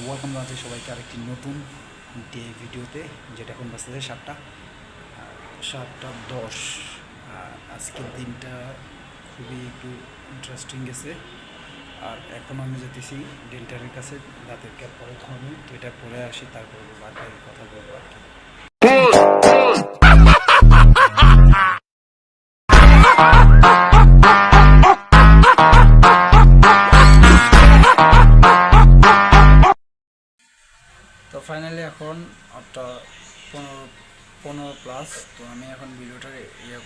Welcome জানাচ্ছি সবাইকে আরেকটি নতুন ভিডিওতে, যেটা এখন বাজতেছে 7:10। আজকের দিনটা খুবই একটু ইন্টারেস্টিং গেছে। আর এখন আমি যেতেছি ডেন্টালের কাছে, দাঁতের ক্যাপ পরে ধরুন, তো এটা পরে আসি, তারপর বাকি কথা বলবো আর কি। তো ফাইনালি এখন 8:15+। তো আমি এখন ভিডিওটা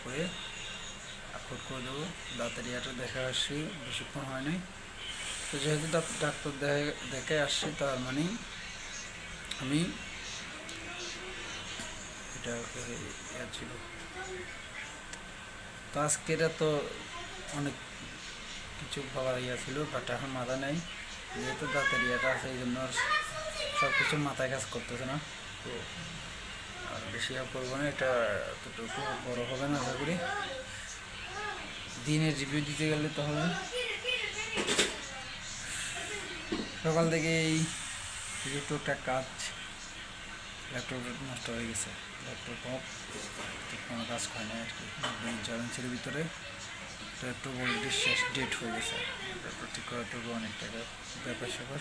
করে আপলোড করে দেবো। দাঁতের ইয়াটা দেখে আসছি, বেশিক্ষণ হয় নাই। তো যেহেতু ডাক্তার দেখে আসছি, তার মানে আমি এটা ছিল। তো আজকে এটা তো অনেক কিছু ভাবার ছিল, বাট এখন মাথা নেই। যেহেতু দাঁতের ইয়াটা আছে, এই জন্য সব কিছু মাথায় কাজ করতেছে না। তো আর বেশি করবো না, এটা এতটুকু বড় হবে না। আশা করি দিনের রিভিউ দিতে গেলে তাহলে সকাল থেকে এই টুকটাক কাজ, ল্যাপটপ নষ্ট হয়ে গেছে। ল্যাপটপ অফ, ঠিক কোনো কাজ হয় না আর কি। চ্যালেঞ্জের ভিতরে ল্যাপটপ অলরেডি শেষ ডেট হয়ে গেছে। ল্যাপটপ ঠিক করার তো অনেক টাকা ব্যাপার স্যাপার।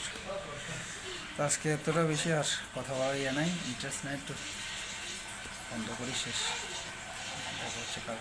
তো আজকে এতটা বেশি আর কথা বলার ইয়ে নাই, ইন্টারেস্ট নাই, একটু বন্ধ করি, শেষ। দেখা হচ্ছে কাল।